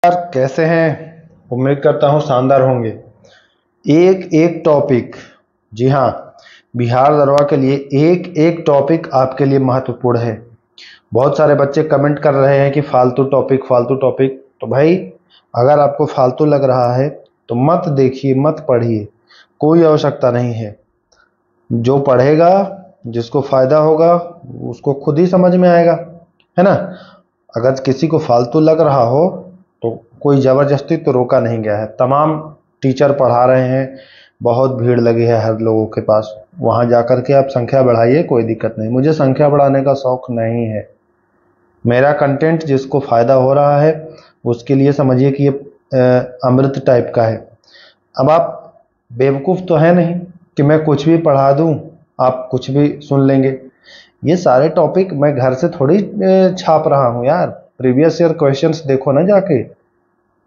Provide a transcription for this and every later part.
यार कैसे हैं। उम्मीद करता हूँ शानदार होंगे। एक एक टॉपिक, जी हाँ, बिहार दरवा के लिए एक एक टॉपिक आपके लिए महत्वपूर्ण है। बहुत सारे बच्चे कमेंट कर रहे हैं कि फालतू टॉपिक फालतू टॉपिक। तो भाई, अगर आपको फालतू लग रहा है तो मत देखिए, मत पढ़िए, कोई आवश्यकता नहीं है। जो पढ़ेगा, जिसको फायदा होगा, उसको खुद ही समझ में आएगा, है ना। अगर किसी को फालतू लग रहा हो तो कोई ज़बरदस्ती तो रोका नहीं गया है। तमाम टीचर पढ़ा रहे हैं, बहुत भीड़ लगी है हर लोगों के पास। वहाँ जाकर के आप संख्या बढ़ाइए, कोई दिक्कत नहीं। मुझे संख्या बढ़ाने का शौक नहीं है। मेरा कंटेंट जिसको फ़ायदा हो रहा है उसके लिए समझिए कि ये अमृत टाइप का है। अब आप बेवकूफ़ तो है नहीं कि मैं कुछ भी पढ़ा दूँ, आप कुछ भी सुन लेंगे। ये सारे टॉपिक मैं घर से थोड़ी छाप रहा हूँ यार। प्रीवियस ईयर क्वेश्चंस देखो ना जाके,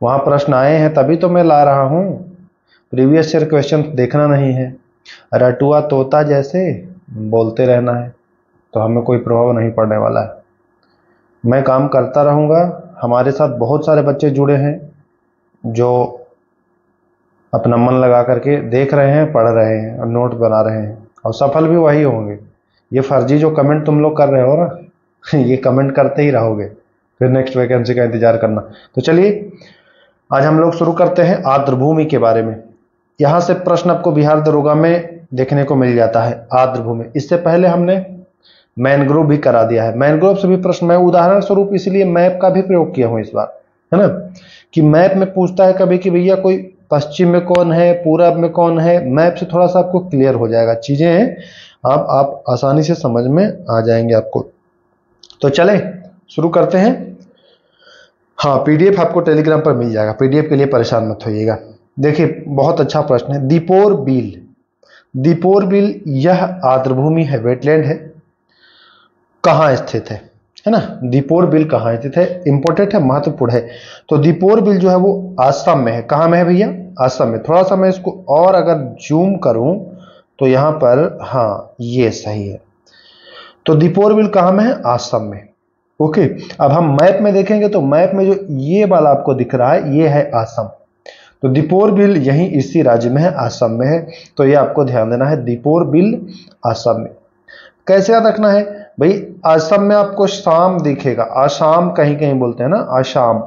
वहाँ प्रश्न आए हैं तभी तो मैं ला रहा हूँ। प्रीवियस ईयर क्वेश्चन देखना नहीं है। रटुआ तोता जैसे बोलते रहना है तो हमें कोई प्रभाव नहीं पड़ने वाला है। मैं काम करता रहूँगा। हमारे साथ बहुत सारे बच्चे जुड़े हैं जो अपना मन लगा करके देख रहे हैं, पढ़ रहे हैं और नोट बना रहे हैं, और सफल भी वही होंगे। ये फर्जी जो कमेंट तुम लोग कर रहे हो ना ये कमेंट करते ही रहोगे, फिर नेक्स्ट वैकेंसी का इंतजार करना। तो चलिए, आज हम लोग शुरू करते हैं आर्द्रभूमि के बारे में। यहाँ से प्रश्न आपको बिहार दरोगा में देखने को मिल जाता है। आर्द्रभूमि, इससे पहले हमने मैनग्रोव भी करा दिया है। मैनग्रोव से भी प्रश्न, मैं उदाहरण स्वरूप इसलिए मैप का भी प्रयोग किया हूँ इस बार, है ना, कि मैप में पूछता है कभी कि भैया कोई पश्चिम में कौन है, पूरब में कौन है। मैप से थोड़ा सा आपको क्लियर हो जाएगा चीजें, आप आसानी से समझ में आ जाएंगे आपको। तो चले शुरू करते हैं। हाँ, पीडीएफ आपको टेलीग्राम पर मिल जाएगा, पीडीएफ के लिए परेशान मत होइएगा। देखिए, बहुत अच्छा प्रश्न है। दीपोर बिल, दीपोर बिल यह आर्द्रभूमि है, वेटलैंड है, कहाँ स्थित है ना। दीपोर बिल कहाँ स्थित है, इंपॉर्टेंट है, महत्वपूर्ण है। तो दीपोर बिल जो है वो आसाम में है। कहाँ में है भैया, आसाम में। थोड़ा सा मैं इसको और अगर जूम करूं तो यहां पर, हाँ ये सही है। तो दीपोर बिल कहाँ में है, आसाम में। ओके, अब हम मैप में देखेंगे तो मैप में जो ये वाला आपको दिख रहा है ये है आसाम। तो दीपोर बिल यहीं इसी राज्य में है, आसाम में है। तो ये आपको ध्यान देना है, दीपोर बिल आसाम में। कैसे याद रखना है भाई, असम में आपको शाम दिखेगा, आसाम कहीं कहीं बोलते हैं ना, आसाम,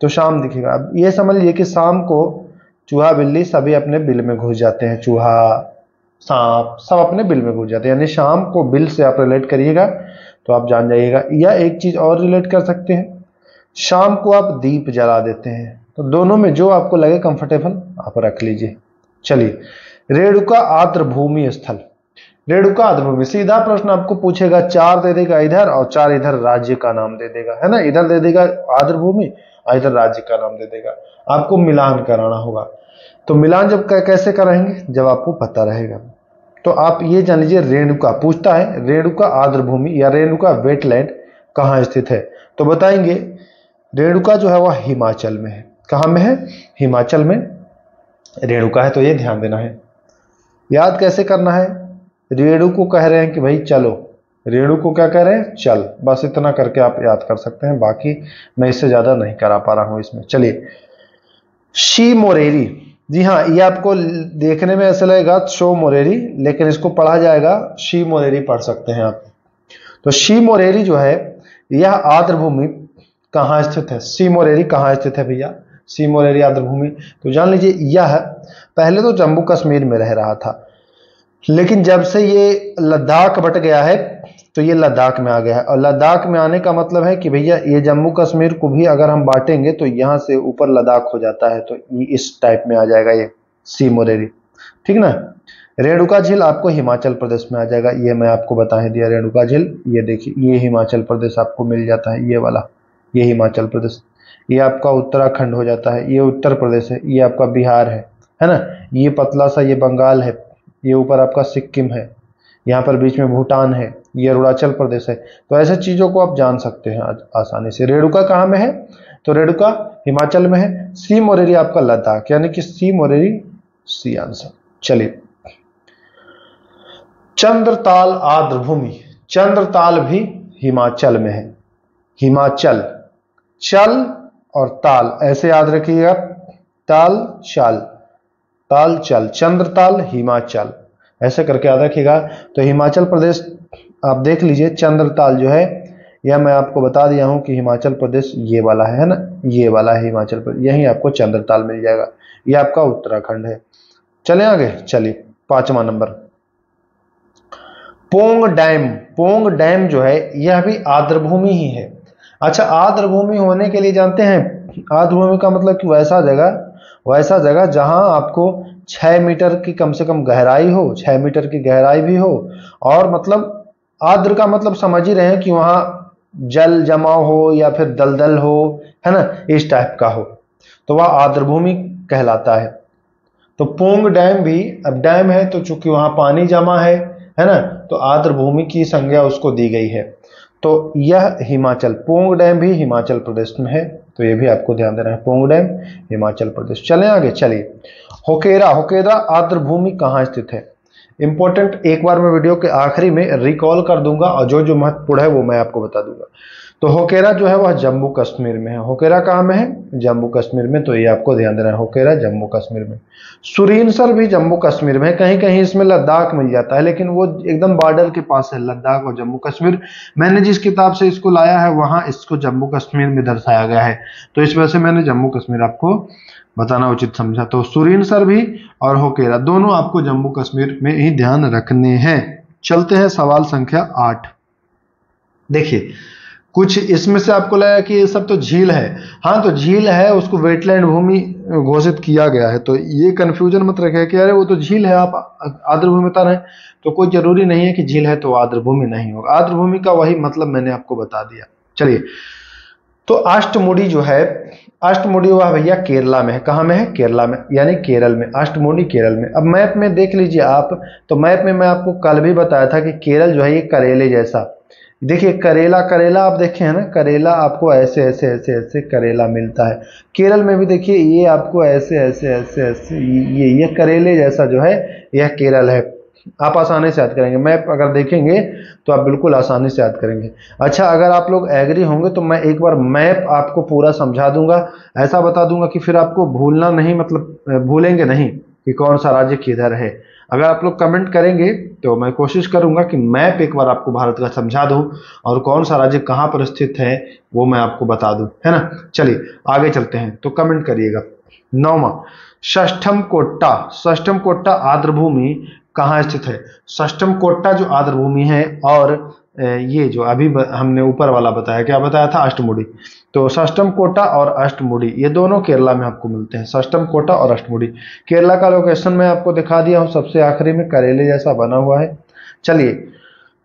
तो शाम दिखेगा। अब ये समझ लीजिए कि शाम को चूहा बिल्ली सभी अपने बिल में घुस जाते हैं। चूहा, सांप सब अपने बिल में घुस जाते हैं, यानी शाम को बिल से आप रिलेट करिएगा तो आप जान जाइएगा। या एक चीज और रिलेट कर सकते हैं, शाम को आप दीप जला देते हैं। तो दोनों में जो आपको लगे कंफर्टेबल आप रख लीजिए। चलिए, रेणुका आर्द्रभूमि स्थल। रेणुका आर्द्रभूमि, सीधा प्रश्न आपको पूछेगा, 4 दे देगा इधर और 4 इधर राज्य का नाम दे देगा, है ना। इधर दे देगा आर्द्रभूमि और इधर राज्य का नाम दे देगा। आपको मिलान कराना होगा। तो मिलान जब कैसे कराएंगे, जब आपको पता रहेगा। तो आप ये जान लीजिए, रेणुका पूछता है, रेणुका आर्द्रभूमि या रेणुका वेटलैंड कहाँ स्थित है। तो बताएंगे, रेणुका जो है वह हिमाचल में है। कहाँ में है, हिमाचल में रेणुका है। तो ये ध्यान देना है। याद कैसे करना है, रेणु को कह रहे हैं कि भाई चलो, रेणु को क्या कह रहे हैं, चल, बस इतना करके आप याद कर सकते हैं। बाकी मैं इससे ज्यादा नहीं करा पा रहा हूं इसमें। चलिए, शी मोरेरी, जी हाँ, ये आपको देखने में ऐसा लगेगा शो मोरेरी, लेकिन इसको पढ़ा जाएगा शी मोरेरी, पढ़ सकते हैं आप। तो शी मोरेरी जो है यह आर्द्रभूमि कहाँ स्थित है, सी मोरेरी कहाँ स्थित है भैया, सी मोरेरी आर्द्रभूमि। तो जान लीजिए, यह पहले तो जम्मू कश्मीर में रह रहा था, लेकिन जब से ये लद्दाख बट गया है तो ये लद्दाख में आ गया है। और लद्दाख में आने का मतलब है कि भैया ये जम्मू कश्मीर को भी अगर हम बांटेंगे तो यहां से ऊपर लद्दाख हो जाता है। तो ये इस टाइप में आ जाएगा ये सी मोरेरी, ठीक ना। रेणुका झील आपको हिमाचल प्रदेश में आ जाएगा, ये मैं आपको बता ही दिया। रेणुका झील ये देखिए, ये हिमाचल प्रदेश आपको मिल जाता है, ये वाला, ये हिमाचल प्रदेश। ये आपका उत्तराखंड हो जाता है, ये उत्तर प्रदेश है, ये आपका बिहार है ना। ये पतला सा ये बंगाल है, ये ऊपर आपका सिक्किम है, यहाँ पर बीच में भूटान है, ये अरुणाचल प्रदेश है। तो ऐसे चीजों को आप जान सकते हैं आसानी से। रेणुका कहाँ में है, तो रेणुका हिमाचल में है। सी मोरेरी आपका लद्दाख, यानी कि सी मोरेरी सी आंसर। चलिए, चंद्रताल आर्द्रभूमि, चंद्रताल भी हिमाचल में है। हिमाचल, चल और ताल, ऐसे याद रखिएगा, ताल चाल, ताल चाल, चंद्रताल हिमाचल, ऐसे करके याद रखिएगा। तो हिमाचल प्रदेश आप देख लीजिए, चंद्रताल जो है यह मैं आपको बता दिया हूं कि हिमाचल प्रदेश ये वाला है ना, ये वाला है हिमाचल प्रदेश, यहीं आपको चंद्रताल मिल जाएगा, ये आपका उत्तराखंड है। चलें आगे, चलिए 5वां number, Pong dam. Pong dam जो है यह भी आर्द्रभूमि ही है। अच्छा, आर्द्रभूमि होने के लिए जानते हैं, आर्द्रभूमि का मतलब कि वैसा जगह जहां आपको 6 मीटर की कम से कम गहराई हो, 6 मीटर की गहराई भी हो, और मतलब आर्द्र का मतलब समझ ही रहे हैं कि वहां जल जमाव हो या फिर दलदल हो, है ना, इस टाइप का हो, तो वह आर्द्रभूमि कहलाता है। तो पोंग डैम भी, अब डैम है तो चूंकि वहां पानी जमा है ना, तो आर्द्रभूमि की संज्ञा उसको दी गई है। तो यह हिमाचल, पोंग डैम भी हिमाचल प्रदेश में है, तो यह भी आपको ध्यान देना है, पोंग डैम हिमाचल प्रदेश। चलें आगे, चलिए होकेरा। होकेरा आर्द्रभूमि कहाँ स्थित है, इंपॉर्टेंट, एक बार मैं वीडियो के आखिरी में रिकॉल कर दूंगा और जो जो महत्वपूर्ण है वो मैं आपको बता दूंगा। तो होकेरा जो है वह जम्मू कश्मीर में है। होकेरा कहाँ में है, जम्मू कश्मीर में, तो ये आपको ध्यान देना है, होकेरा जम्मू कश्मीर में। सुरीनसर भी जम्मू कश्मीर में है, कहीं कहीं इसमें लद्दाख मिल जाता है, लेकिन वो एकदम बॉर्डर के पास है, लद्दाख और जम्मू कश्मीर। मैंने जिस किताब से इसको लाया है वहां इसको जम्मू कश्मीर में दर्शाया गया है, तो इस वजह से मैंने जम्मू कश्मीर आपको बताना उचित समझा। तो सुरीनसर भी और होकेरा दोनों आपको जम्मू कश्मीर में ही ध्यान रखने हैं। चलते हैं सवाल संख्या 8। देखिए, कुछ इसमें से आपको लगा कि ये सब तो झील है, हाँ तो झील है, उसको वेटलैंड भूमि घोषित किया गया है, तो ये कंफ्यूजन मत रखें कि अरे वो तो झील है, आप आर्द्रभूमि बता रहे हैं, तो कोई जरूरी नहीं है कि झील है तो आर्द्रभूमि नहीं होगा। आर्द्रभूमि का वही मतलब मैंने आपको बता दिया। चलिए, तो अष्टमुडी जो है, अष्टमुडी वह भैया केरला में है। कहाँ में है, केरला में, यानी केरल में, अष्टमुडी केरल में। अब मैप में देख लीजिए आप, तो मैप में मैं आपको कल भी बताया था कि केरल जो है ये करेले जैसा, देखिए करेला, करेला आप देखे हैं ना, करेला आपको ऐसे ऐसे ऐसे ऐसे करेला मिलता है। केरल में भी देखिए ये आपको ऐसे ऐसे ऐसे ऐसे ये करेले जैसा जो है यह केरल है। आप आसानी से याद करेंगे, मैप अगर देखेंगे तो आप बिल्कुल आसानी से याद करेंगे। अच्छा, अगर आप लोग एग्री होंगे तो मैं एक बार मैप आपको पूरा समझा दूंगा, ऐसा बता दूंगा कि फिर आपको भूलना नहीं, मतलब भूलेंगे नहीं कि कौन सा राज्य किधर है। अगर आप लोग कमेंट करेंगे तो मैं कोशिश करूंगा कि मैप एक बार आपको भारत का समझा दूं और कौन सा राज्य कहां पर स्थित है वो मैं आपको बता दूं, है ना। चलिए आगे चलते हैं, तो कमेंट करिएगा। 9वां, षष्ठम कोट्टा। षष्ठम कोट्टा आर्द्रभूमि कहाँ स्थित है, षष्ठम कोट्टा जो आर्द्रभूमि है, और ये जो अभी हमने ऊपर वाला बताया, क्या बताया था, अष्टमुडी। तो षष्ठम कोट्टा और अष्टमुडी ये दोनों केरला में आपको मिलते हैं, षष्ठम कोट्टा और अष्टमुडी। केरला का लोकेशन मैं आपको दिखा दिया हूं, सबसे आखिरी में करेले जैसा बना हुआ है। चलिए,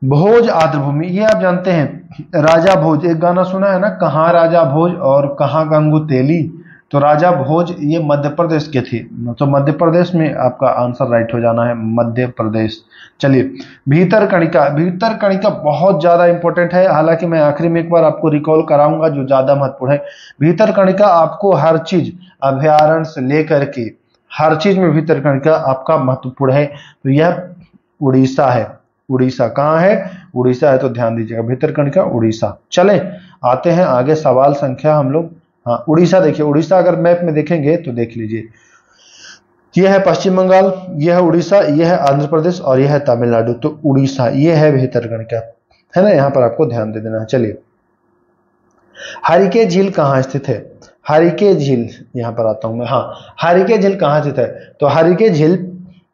भोज आर्द्रभूमि, ये आप जानते हैं, राजा भोज, एक गाना सुना है ना, कहाँ राजा भोज और कहाँ गंगू तेली, तो राजा भोज ये मध्य प्रदेश के थे, तो मध्य प्रदेश में आपका आंसर राइट हो जाना है, मध्य प्रदेश। चलिए, भीतरकणिका। भीतरकणिका बहुत ज्यादा इंपॉर्टेंट है, हालांकि मैं आखिरी में एक बार आपको रिकॉल कराऊंगा जो ज्यादा महत्वपूर्ण है। भीतरकणिका आपको हर चीज, अभ्यारण्य से लेकर के हर चीज में भीतरकणिका आपका महत्वपूर्ण है। तो यह उड़ीसा है, उड़ीसा कहाँ है, उड़ीसा है, तो ध्यान दीजिएगा, भीतरकणिका उड़ीसा। चले आते हैं आगे, सवाल संख्या हम लोग, हाँ उड़ीसा देखिए, उड़ीसा अगर मैप में देखेंगे तो देख लीजिए, यह है पश्चिम बंगाल, यह है उड़ीसा, यह है आंध्र प्रदेश और यह है तमिलनाडु, तो उड़ीसा ये है भीतरकणिका, है ना, यहां पर आपको ध्यान दे देना है। चलिए, हरिके झील कहाँ स्थित है, हरिके झील, यहां पर आता हूं मैं, हाँ हरिके झील कहाँ स्थित है, तो हरिके झील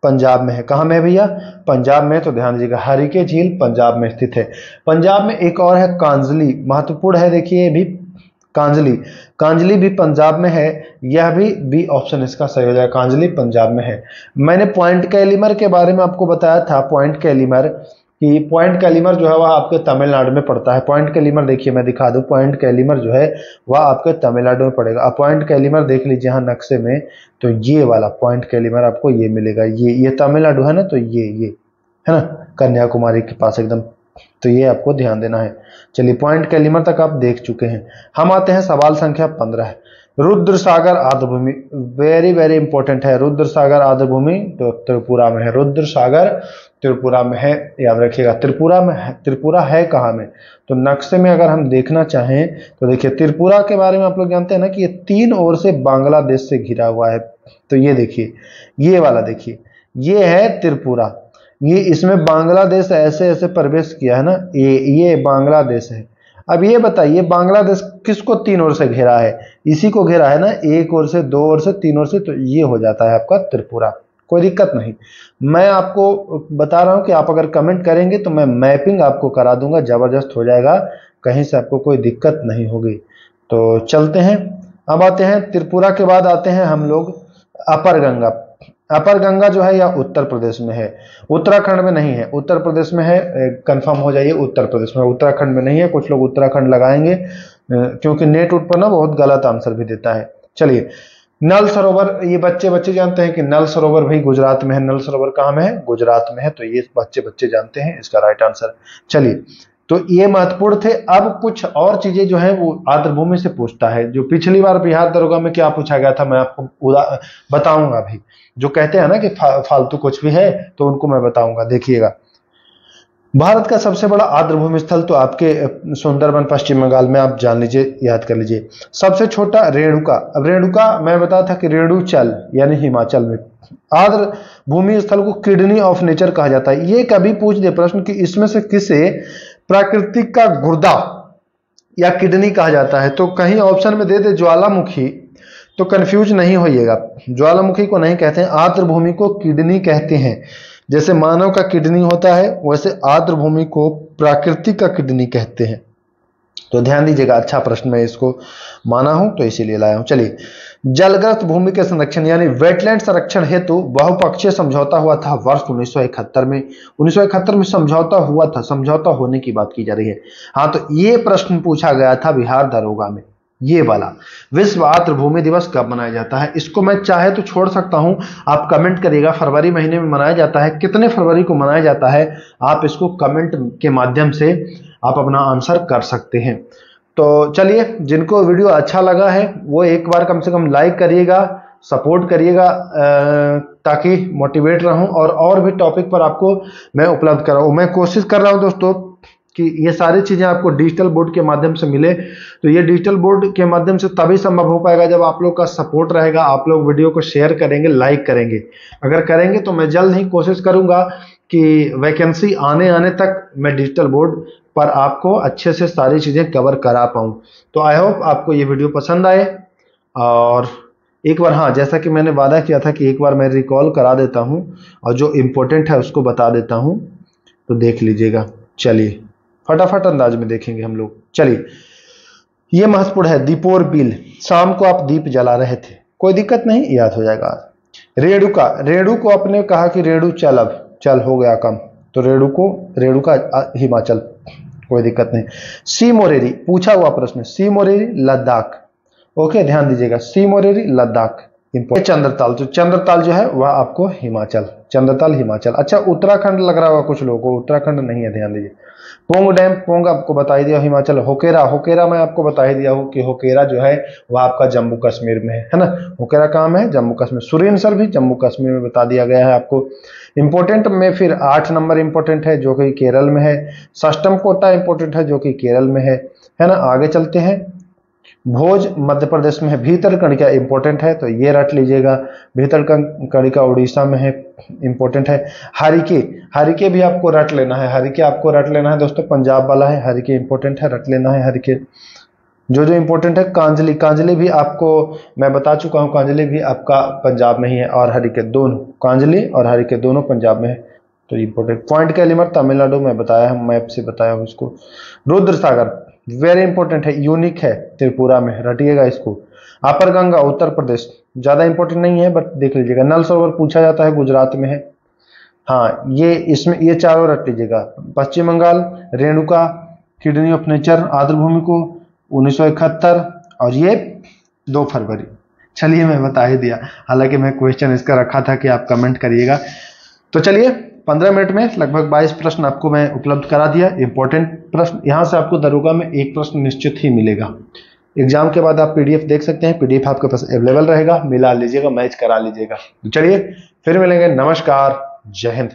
पंजाब में है। कहाँ में भैया, पंजाब में, तो ध्यान दीजिएगा, हरिके झील पंजाब में स्थित है। पंजाब में एक और है कांजली, महत्वपूर्ण है, देखिए ये भी कांजली, कांजली भी पंजाब में है, यह भी बी ऑप्शन इसका सही हो जाएगा, कांजली पंजाब में है। मैंने पॉइंट कैलीमर के बारे में आपको बताया था, पॉइंट कैलीमर, कि पॉइंट कैलीमर जो है वह आपके तमिलनाडु में पड़ता है। पॉइंट कैलीमर देखिए मैं दिखा दूं, पॉइंट कैलीमर जो है वह आपके तमिलनाडु में पड़ेगा। आप पॉइंट कैलीमर देख लीजिए यहाँ नक्शे में, तो ये वाला पॉइंट कैलीमर आपको ये मिलेगा, ये तमिलनाडु है ना, तो ये है ना, कन्याकुमारी के पास एकदम, तो ये आपको ध्यान देना है। चलिए, पॉइंट कैलीमर तक आप देख चुके हैं। हम आते हैं सवाल संख्या 15। रुद्र सागर आर्द्रभूमि, वेरी वेरी इंपॉर्टेंट है। रुद्र सागर आर्द्रभूमि तो त्रिपुरा में है, रुद्र सागर त्रिपुरा में है, याद रखिएगा। त्रिपुरा में है, त्रिपुरा है कहाँ में? तो नक्शे में अगर हम देखना चाहें तो देखिए, त्रिपुरा के बारे में आप लोग जानते हैं ना कि ये 3 ओर से बांग्लादेश से घिरा हुआ है। तो ये देखिए, ये वाला देखिए, ये है त्रिपुरा, ये इसमें बांग्लादेश ऐसे ऐसे प्रवेश किया है ना, ये बांग्लादेश है। अब ये बताइए, बांग्लादेश किसको 3 ओर से घेरा है? इसी को घेरा है ना, 1 ओर से, 2 ओर से, 3 ओर से, तो ये हो जाता है आपका त्रिपुरा। कोई दिक्कत नहीं, मैं आपको बता रहा हूं कि आप अगर कमेंट करेंगे तो मैं मैपिंग आपको करा दूंगा, जबरदस्त हो जाएगा, कहीं से आपको कोई दिक्कत नहीं होगी। तो चलते हैं, अब आते हैं त्रिपुरा के बाद आते हैं हम लोग अपर गंगा। अपर गंगा जो है यह उत्तर प्रदेश में है, उत्तराखंड में नहीं है, उत्तर प्रदेश में है, कंफर्म हो जाइए, उत्तर प्रदेश में, उत्तराखंड में नहीं है। कुछ लोग उत्तराखंड लगाएंगे क्योंकि नेट उठ पर ना बहुत गलत आंसर भी देता है। चलिए, नल सरोवर, ये बच्चे जानते हैं कि नल सरोवर भाई गुजरात में है। नल सरोवर कहाँ में है? गुजरात में है। तो ये बच्चे जानते हैं, इसका राइट आंसर। चलिए, तो ये महत्वपूर्ण थे। अब कुछ और चीजें जो है वो आर्द्रभूमि से पूछता है। जो पिछली बार बिहार दरोगा में क्या पूछा गया था मैं आपको बताऊंगा अभी। जो कहते हैं ना कि फालतू कुछ भी है तो उनको मैं बताऊंगा, देखिएगा। भारत का सबसे बड़ा आर्द्रभूमि स्थल तो आपके सुंदरबन पश्चिम बंगाल में, आप जान लीजिए, याद कर लीजिए। सबसे छोटा रेणुका। अब रेणुका मैं बताया था कि रेणुचल यानी हिमाचल में। आर्द्र भूमि स्थल को किडनी ऑफ नेचर कहा जाता है। ये कभी पूछ दे प्रश्न कि इसमें से किसे प्राकृतिक का गुर्दा या किडनी कहा जाता है, तो कहीं ऑप्शन में दे दे ज्वालामुखी, तो कंफ्यूज नहीं होइएगा। ज्वालामुखी को नहीं कहते हैं, आर्द्र भूमि को किडनी कहते हैं। जैसे मानव का किडनी होता है वैसे आर्द्र भूमि को प्राकृतिक का किडनी कहते हैं। तो ध्यान दीजिएगा, अच्छा प्रश्न, मैं इसको माना हूं तो इसीलिए लाया हूं। चलिए, जलग्रस्त भूमि के संरक्षण यानी वेटलैंड संरक्षण हेतु बहुपक्षीय समझौता हुआ था वर्ष 1971 में। 1971 में समझौता हुआ था, समझौता होने की बात की जा रही है। हाँ, तो ये प्रश्न पूछा गया था बिहार दरोगा में, ये वाला। विश्व आर्द्र भूमि दिवस कब मनाया जाता है? इसको मैं चाहे तो छोड़ सकता हूं, आप कमेंट करिएगा। फरवरी महीने में मनाया जाता है, कितने फरवरी को मनाया जाता है, आप इसको कमेंट के माध्यम से आप अपना आंसर कर सकते हैं। तो चलिए, जिनको वीडियो अच्छा लगा है वो एक बार कम से कम लाइक करिएगा, सपोर्ट करिएगा, ताकि मोटिवेट रहूं और भी टॉपिक पर आपको मैं उपलब्ध कराऊं। मैं कोशिश कर रहा हूं दोस्तों कि ये सारी चीजें आपको डिजिटल बोर्ड के माध्यम से मिले। तो ये डिजिटल बोर्ड के माध्यम से तभी संभव हो पाएगा जब आप लोग का सपोर्ट रहेगा, आप लोग वीडियो को शेयर करेंगे, लाइक करेंगे। अगर करेंगे तो मैं जल्द ही कोशिश करूंगा कि वैकेंसी आने तक मैं डिजिटल बोर्ड पर आपको अच्छे से सारी चीजें कवर करा पाऊं। तो आई होप आपको ये वीडियो पसंद आए। और एक बार, हाँ, जैसा कि मैंने वादा किया था कि एक बार मैं रिकॉल करा देता हूं और जो इम्पोर्टेंट है उसको बता देता हूं, तो देख लीजिएगा। चलिए, फटाफट अंदाज में देखेंगे हम लोग। चलिए, ये महत्वपूर्ण है, दीपोर बिल। शाम को आप दीप जला रहे थे, कोई दिक्कत नहीं, याद हो जाएगा। रेणुका, रेणु को आपने कहा कि रेणु चल, अब चल हो गया कम, तो रेणुका हिमाचल, कोई दिक्कत नहीं। सी मोरेरी पूछा हुआ प्रश्न, सी मोरेरी लद्दाख। ओके, ध्यान दीजिएगा, सी मोरेरी लद्दाख। चंद्रताल, तो चंद्रताल जो है वह आपको हिमाचल, चंद्रताल हिमाचल। अच्छा, उत्तराखंड लग रहा होगा कुछ लोगों को, उत्तराखंड नहीं है, ध्यान दीजिए। पोंग डैम, पोंग आपको बता ही दिया हिमाचल। होकेरा मैं आपको बता ही दिया हूं कि होकेरा जो है वह आपका जम्मू कश्मीर में है ना। होकेरा कहाँ में है? जम्मू कश्मीर। सुरेनसर भी जम्मू कश्मीर में बता दिया गया है आपको। इंपोर्टेंट में फिर 8 नंबर इंपोर्टेंट है जो कि केरल में है। सष्टम कोटा इंपोर्टेंट है जो कि केरल में है ना। आगे चलते हैं, भोज मध्य प्रदेश में है। भीतरकनिका इंपोर्टेंट है, तो ये रट लीजिएगा। भीतरकनिका उड़ीसा में है, इंपोर्टेंट है। हरिके भी आपको रट लेना है, हरिके आपको रट लेना है दोस्तों, पंजाब वाला है। हरिके इंपोर्टेंट है, रट लेना है हरिके। जो इंपोर्टेंट है, कांजली भी आपको मैं बता चुका हूं, कांजली भी आपका पंजाब में ही है। और हरिके दोनों, कांजली और हरिके दोनों पंजाब में है, तो इंपोर्टेंट। पॉइंट कैलिमर तमिलनाडु में बताया है, मैप से बताया हूं इसको। रुद्र सागर वेरी इंपॉर्टेंट है, यूनिक है, त्रिपुरा में, रटिएगा इसको। अपर गंगा उत्तर प्रदेश, ज्यादा इंपॉर्टेंट नहीं है बट देख लीजिएगा। नल सरोवर पूछा जाता है, गुजरात में है। हाँ, ये इसमें ये चारों रट लीजिएगा। Paschim Bangal, Renuka, kidney of nature, आर्द्रभूमि को 1971, और ये 2 फरवरी। चलिए, मैं बता ही दिया, हालांकि मैं क्वेश्चन इसका रखा था कि आप कमेंट करिएगा। तो चलिए, 15 मिनट में लगभग 22 प्रश्न आपको मैं उपलब्ध करा दिया। इंपॉर्टेंट प्रश्न, यहां से आपको दरोगा में एक प्रश्न निश्चित ही मिलेगा। एग्जाम के बाद आप पीडीएफ देख सकते हैं, पीडीएफ आपके पास अवेलेबल रहेगा, मिला लीजिएगा, मैच करा लीजिएगा। तो चलिए फिर मिलेंगे, नमस्कार, जय हिंद।